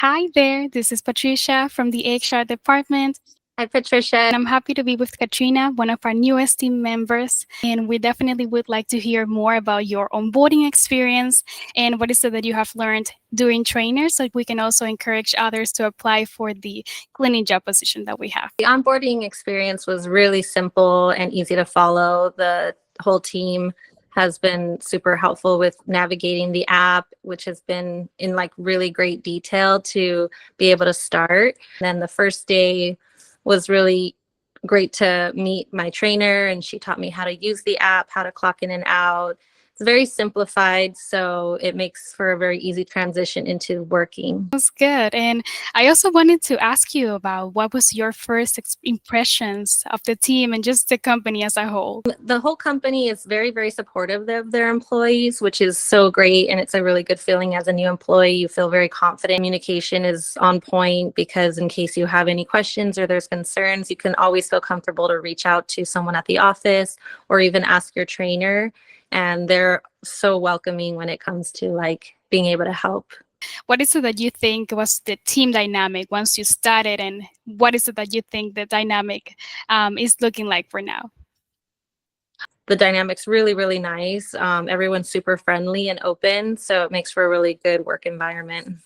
Hi there, this is Patricia from the HR department. Hi, Patricia. And I'm happy to be with Katrina, one of our newest team members. And we definitely would like to hear more about your onboarding experience and what is it that you have learned during trainers so we can also encourage others to apply for the cleaning job position that we have. The onboarding experience was really simple and easy to follow. The whole team has been super helpful with navigating the app, which has been in like really great detail to be able to start. And then the first day was really great to meet my trainer, and she taught me how to use the app, how to clock in and out. It's very simplified, so it makes for a very easy transition into working. That's good. And I also wanted to ask you about what was your first impressions of the team and just the company as a whole. The whole company is very, very supportive of their employees, which is so great. And it's a really good feeling as a new employee. You feel very confident. Communication is on point because in case you have any questions or there's concerns, you can always feel comfortable to reach out to someone at the office or even ask your trainer. And they're so welcoming when it comes to like being able to help. What is it that you think was the team dynamic once you started, and what is it that you think the dynamic is looking like for now? The dynamic's really, really nice. Everyone's super friendly and open, so it makes for a really good work environment.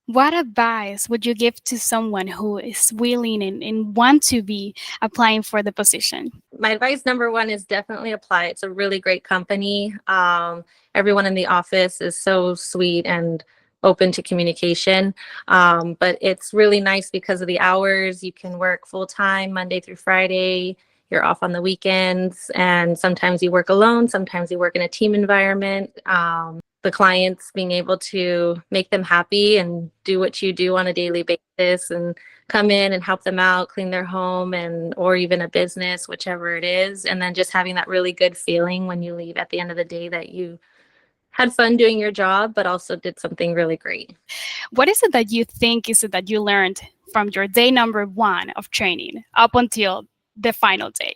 What advice would you give to someone who is willing and want to be applying for the position? My advice number one is definitely apply. It's a really great company. Everyone in the office is so sweet and open to communication. But it's really nice because of the hours. You can work full time Monday through Friday. You're off on the weekends, and sometimes you work alone. Sometimes you work in a team environment. The clients being able to make them happy and do what you do on a daily basis and come in and help them out, clean their home and or even a business, whichever it is. And then just having that really good feeling when you leave at the end of the day that you had fun doing your job, but also did something really great. What is it that you think is it that you learned from your day number one of training up until the final day?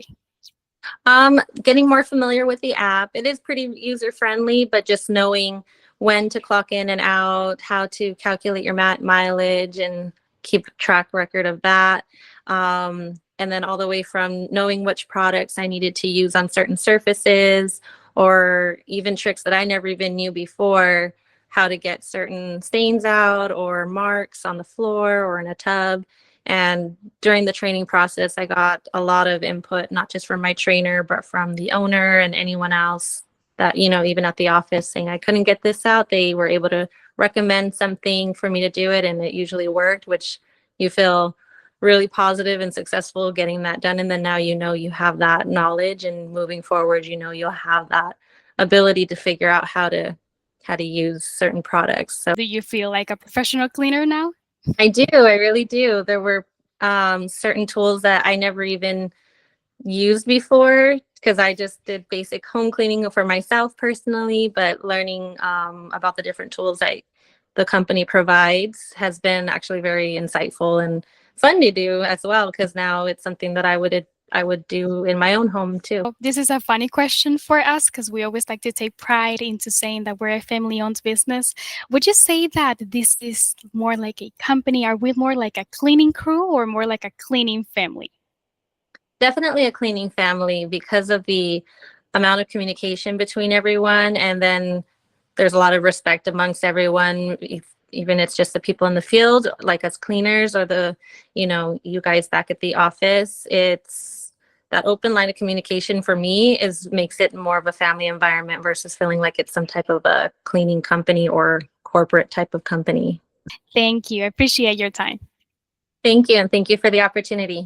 Getting more familiar with the app. It is pretty user friendly, but just knowing when to clock in and out, how to calculate your mileage and keep track record of that. And then all the way from knowing which products I needed to use on certain surfaces, or even tricks that I never even knew before, how to get certain stains out or marks on the floor or in a tub. And during the training process, I got a lot of input, not just from my trainer, but from the owner and anyone else that, even at the office saying I couldn't get this out. They were able to recommend something for me to do it, and it usually worked, which you feel really positive and successful getting that done. And then now you have that knowledge, and moving forward, you'll have that ability to figure out how to use certain products. So Do you feel like a professional cleaner now? I do. I really do. There were certain tools that I never even used before because I just did basic home cleaning for myself personally, but learning about the different tools that the company provides has been actually very insightful and fun to do as well, because now it's something that I would do in my own home too. This is a funny question for us because we always like to take pride into saying that we're a family-owned business. Would you say that this is more like a company? Are we more like a cleaning crew or more like a cleaning family? Definitely a cleaning family because of the amount of communication between everyone, and then there's a lot of respect amongst everyone. Even it's just the people in the field, like us cleaners, or you guys back at the office. It's that open line of communication for me makes it more of a family environment versus feeling like it's some type of a cleaning company or corporate type of company. Thank you. I appreciate your time. Thank you, and thank you for the opportunity.